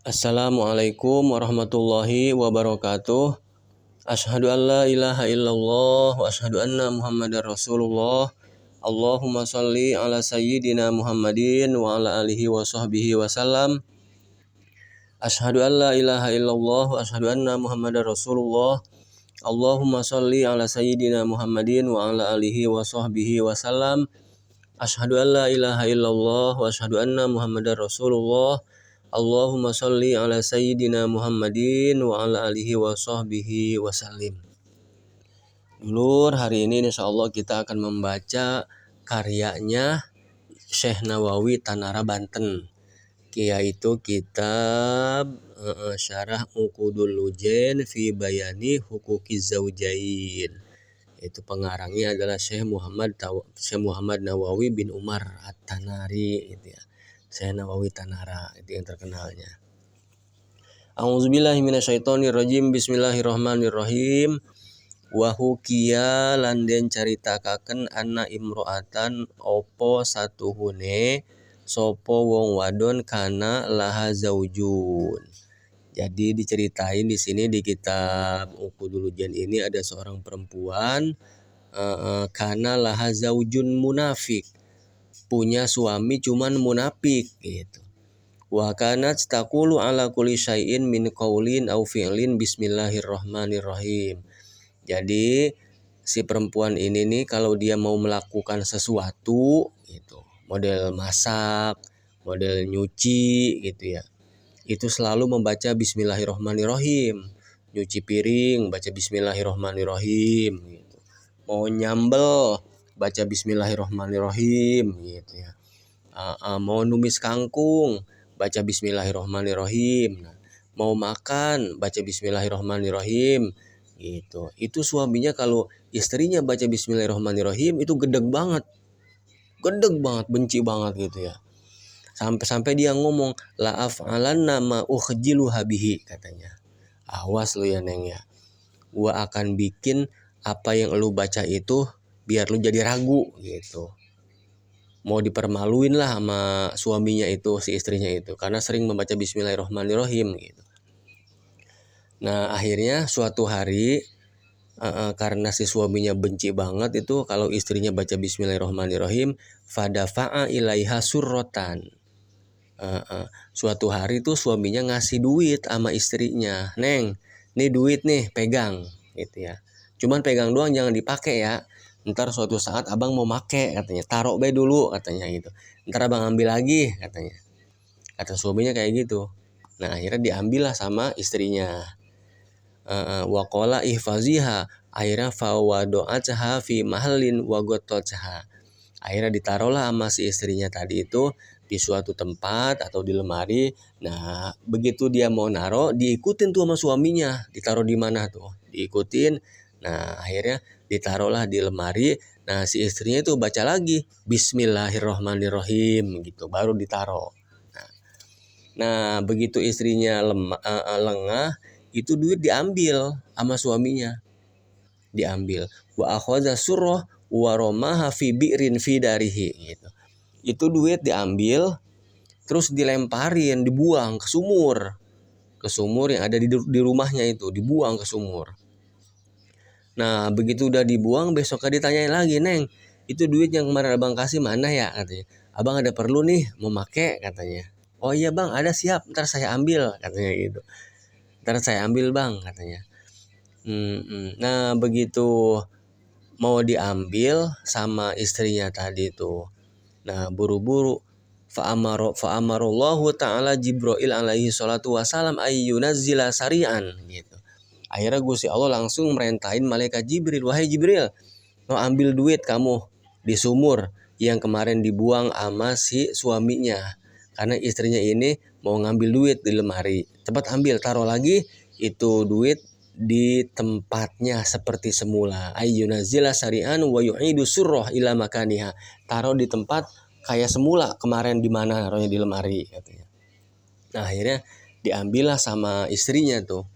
Assalamualaikum warahmatullahi wabarakatuh. Asyhadu an la ilaha illallah wa asyhadu anna Muhammadar Rasulullah. Allahumma shalli ala sayyidina Muhammadin wa ala alihi wa sahbihi wasallam. Asyhadu an la ilaha illallah wa asyhadu anna Muhammadar Rasulullah. Allahumma shalli ala sayyidina Muhammadin wa ala alihi wa sahbihi wasallam. Asyhadu an la ilaha illallah wa asyhadu anna Muhammadar Rasulullah. Allahumma sholli ala sayyidina Muhammadin wa ala alihi wa sahbihi wasallim. Dulur, hari ini insyaallah kita akan membaca karyanya Syekh Nawawi Tanara Banten, yaitu kitab Syarah Uqudul Lujain fi Bayani Huquqiz Zaujain. Itu pengarangnya adalah Syekh Muhammad Nawawi bin Umar At-Tanari gitu ya. Syekh Nawawi Tanara itu yang terkenalnya. A'udzubillahi minasyaitonirrajim. Bismillahirrahmanirrahim. Wa hukiya lan den caritakaken anna imro'atan opo satuhune sopo wong wadon kana laha zaujun. Jadi diceritain di sini di kitab Uqudul Lujain ini ada seorang perempuan kana laha zaujun munafik, punya suami cuman munafik gitu. Wa kanat taqulu ala kulli syai'in min qaulin au fi'lin bismillahirrahmanirrahim. Jadi si perempuan ini nih kalau dia mau melakukan sesuatu gitu, model masak, model nyuci gitu ya, itu selalu membaca bismillahirrahmanirrahim. Nyuci piring baca bismillahirrahmanirrahim gitu. Mau nyambel baca bismillahirrahmanirrahim gitu ya. Mau numis kangkung baca bismillahirrahmanirrahim. Nah, mau makan baca bismillahirrahmanirrahim gitu. Itu suaminya kalau istrinya baca bismillahirrahmanirrahim itu gedeg banget, benci banget gitu ya. Sampai dia ngomong la af'alanna ma ukhjilu habihi katanya. Awas lu ya Neng ya. Gua akan bikin apa yang lu baca itu biar lu jadi ragu gitu. Mau dipermaluin lah sama suaminya itu, si istrinya itu, karena sering membaca bismillahirrahmanirrahim gitu. Nah akhirnya suatu hari karena si suaminya benci banget itu kalau istrinya baca bismillahirrahmanirrahim, fadafa'a ilaiha surrotan. Suatu hari tuh suaminya ngasih duit sama istrinya. Neng, nih duit nih, pegang gitu ya. Cuman pegang doang, jangan dipakai ya. Ntar suatu saat abang mau make katanya. Taruh be dulu katanya gitu. Ntar abang ambil lagi katanya. Kata suaminya kayak gitu. Nah akhirnya diambil lah sama istrinya. Waqala ihfaziha. Akhirnya fawado'atha fi mahallin wagototha. Akhirnya ditaruhlah sama si istrinya tadi itu di suatu tempat atau di lemari. Nah begitu dia mau naruh, diikutin tuh sama suaminya. Ditaruh di mana tuh? Diikutin. Nah akhirnya ditaruhlah di lemari. Nah si istrinya itu baca lagi bismillahirrahmanirrahim gitu, baru ditaruh. Nah begitu istrinya lengah, itu duit diambil sama suaminya. Diambil. Wa akhadha surrah wa ramaha fi bi'rin fi darihi gitu. Itu duit diambil terus dilemparin, dibuang ke sumur. Ke sumur yang ada di rumahnya itu, dibuang ke sumur. Nah, begitu udah dibuang, besoknya ditanyain lagi, "Neng, itu duit yang kemarin Abang kasih mana ya?" katanya. "Abang ada perlu nih, mau make," katanya. "Oh iya Bang, ada, siap, ntar saya ambil," katanya gitu. "Ntar saya ambil Bang," katanya. Nah, begitu mau diambil sama istrinya tadi tuh. Nah, buru-buru fa'amarallahu ta'ala Jibril alaihi salatu wasalam ayyunazzila sari'an gitu. Akhirnya Gusti Allah langsung merintahin malaikat Jibril, "Wahai Jibril, mau ambil duit kamu di sumur yang kemarin dibuang sama si suaminya. Karena istrinya ini mau ngambil duit di lemari. Cepat ambil, taruh lagi itu duit di tempatnya seperti semula. Ayyunazzila sari'an wa yu'idu surrah ila makaniha." Taruh di tempat kayak semula kemarin di mana naruhnya, di lemari katanya. Nah akhirnya diambillah sama istrinya tuh.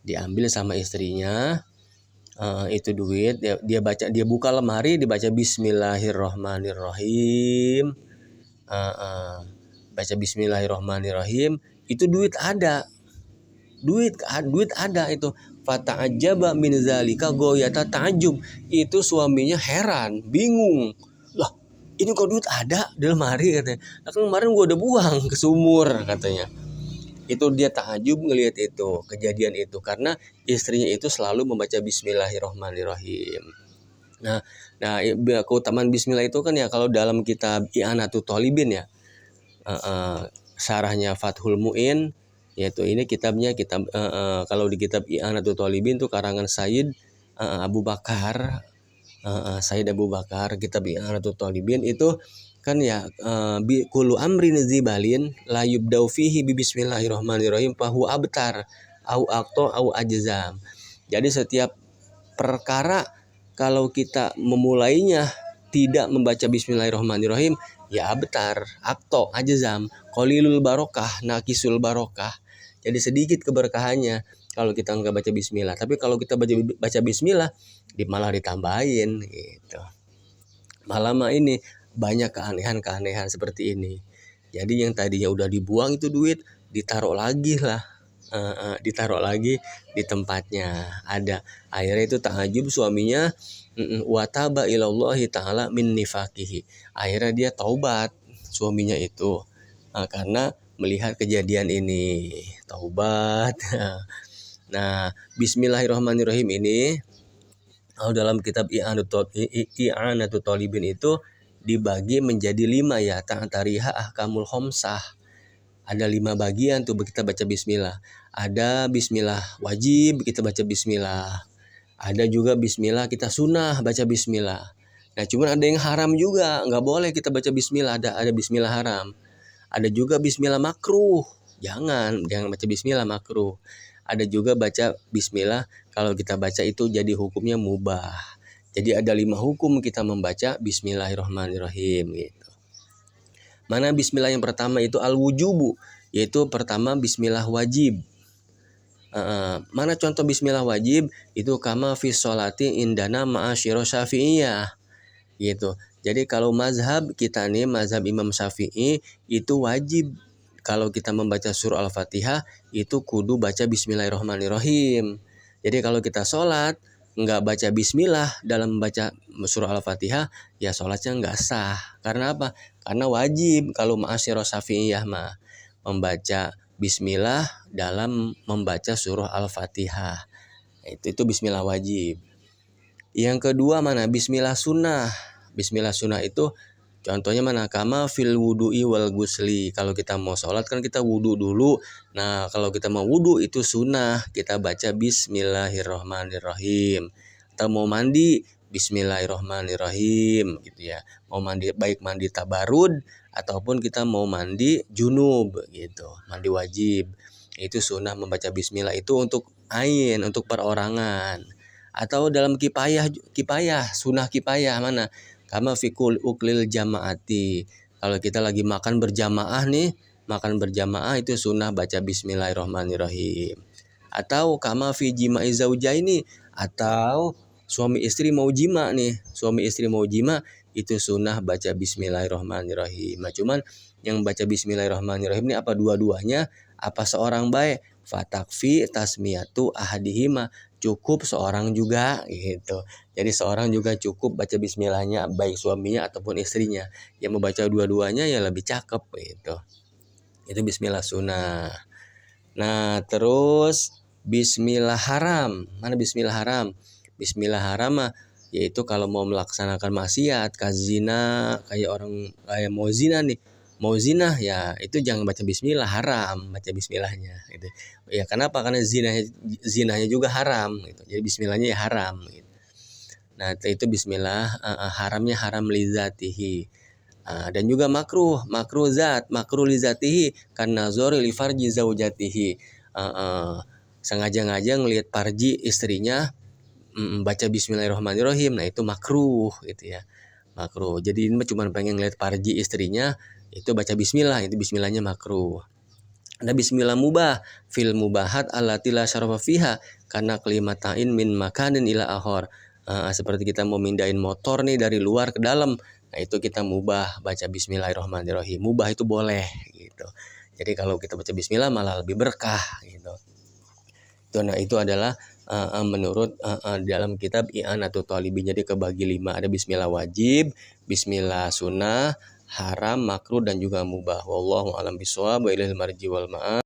Diambil sama istrinya itu duit, dia buka lemari, dibaca bismillahirrahmanirrahim. Baca bismillahirrahmanirrahim, itu duit ada, duit ada itu. Fata'ajjaba min zalika goyata ta'ajjub. Itu suaminya heran, bingung. Lah, ini kok duit ada di lemari katanya. Nah, kan kemarin gua udah buang ke sumur katanya. Itu dia ta'ajub ngelihat itu, kejadian itu karena istrinya itu selalu membaca bismillahirrahmanirrahim. Nah, keutamaan bismillah itu kan ya kalau dalam kitab I'anatut Thalibin ya. Syarahnya Fathul Mu'in, yaitu ini kitabnya kalau di kitab I'anatut Thalibin itu karangan Sayyid Abu Bakar, Sayyid Abu Bakar, kitab I'anatut Thalibin itu kan ya, kullu amrin zibalin la yubdau fihi bi bismillahirrahmanirrahim fahu abtar au aqto au ajzam. Jadi setiap perkara kalau kita memulainya tidak membaca bismillahirrahmanirrahim ya abtar, aqto, ajzam, qalilul barokah, nakisul barokah. Jadi sedikit keberkahannya kalau kita nggak baca bismillah. Tapi kalau kita baca bismillah malah ditambahin gitu. Malah ini banyak keanehan seperti ini. Jadi yang tadinya udah dibuang itu duit ditaruh lagi lah, ditaruh lagi di tempatnya ada. Akhirnya itu ta'ajub suaminya wataba ilallahi ta'ala min nifaqihi. Akhirnya dia taubat suaminya itu karena melihat kejadian ini, taubat. Nah, bismillahirrahmanirrahim ini dalam kitab I'anatut Thalibin itu dibagi menjadi 5 ya, ta'tariha ahkamul khomsah. Ada 5 bagian tuh kita baca bismillah. Ada bismillah wajib kita baca bismillah. Ada juga bismillah kita sunnah baca bismillah. Nah, cuman ada yang haram juga, nggak boleh kita baca bismillah, ada bismillah haram. Ada juga bismillah makruh. Jangan baca bismillah makruh. Ada juga baca bismillah kalau kita baca itu jadi hukumnya mubah. Jadi ada 5 hukum kita membaca bismillahirrahmanirrahim gitu. Mana bismillah yang pertama itu al-wujubu, yaitu pertama bismillah wajib. Mana contoh bismillah wajib? Itu kama fi sholati indana ma'asyiro syafi'iyah gitu. Jadi kalau mazhab kita nih, mazhab Imam Syafi'i itu wajib kalau kita membaca surah Al-Fatihah itu kudu baca bismillahirrahmanirrahim. Jadi kalau kita sholat nggak baca bismillah dalam membaca surah Al-Fatihah ya sholatnya nggak sah. Karena apa? Karena wajib kalau ma'asyiro syafi'iyah mah membaca bismillah dalam membaca surah Al-Fatihah. Itu bismillah wajib. Yang kedua mana? Bismillah sunnah. Bismillah sunnah itu contohnya mana? Kama fil wudu'i wal gusli. Kalau kita mau sholat kan kita wudu dulu. Nah, kalau kita mau wudu itu sunnah, kita baca bismillahirrahmanirrahim. Atau mau mandi, bismillahirrahmanirrahim gitu ya. Mau mandi, baik mandi tabarud ataupun kita mau mandi junub gitu, mandi wajib. Itu sunnah membaca bismillah itu untuk ain, untuk perorangan. Atau dalam kipayah, sunnah kipayah mana? Kama fikul uklil jamaati. Kalau kita lagi makan berjamaah nih, itu sunnah baca bismillahirrahmanirrahim. Atau kama fi jima'i zaujaini, atau suami istri mau jima nih, itu sunnah baca bismillahirrahmanirrahim. Nah, cuman yang baca bismillahirrahmanirrahim ini apa dua-duanya? Apa seorang baik? Fatakfi tasmiyatu ahadihima, cukup seorang juga gitu. Jadi seorang juga cukup baca bismillahnya, baik suaminya ataupun istrinya. Yang membaca dua-duanya ya lebih cakep gitu. Itu bismillah sunnah. Nah, terus bismillah haram. Mana bismillah haram? Bismillah haram mah yaitu kalau mau melaksanakan maksiat, kazina, kayak mau zina nih. Mau zina ya itu jangan baca bismillah, haram baca bismillahnya gitu. Ya kenapa? Karena zinanya juga haram gitu. Jadi bismillahnya ya haram gitu. Nah, itu bismillah haramnya haram lizatihi. Dan juga makruh lizatihi karena nazari li farji zaujatihi. Sengaja-ngaja ngelihat farji istrinya baca bismillahirrahmanirrahim. Nah, itu makruh gitu ya. Makruh. Jadi ini cuma pengen ngelihat farji istrinya itu baca bismillah, itu bismillahnya makruh. Ada bismillah mubah fil mubahat allati la syarafa fiha karena kalimatain min makanin ila akhor. Seperti kita mau mindahin motor nih dari luar ke dalam. Nah, itu kita mubah baca bismillahirrahmanirrahim. Mubah itu boleh gitu. Jadi kalau kita baca bismillah malah lebih berkah gitu. Itu adalah menurut dalam kitab I'anatul Talibin. Jadi kebagi 5, ada bismillah wajib, bismillah sunnah, haram, makruh dan juga mubah. Wallahu a'lam bishawab. Wa ilaihil marji wal ma'ab.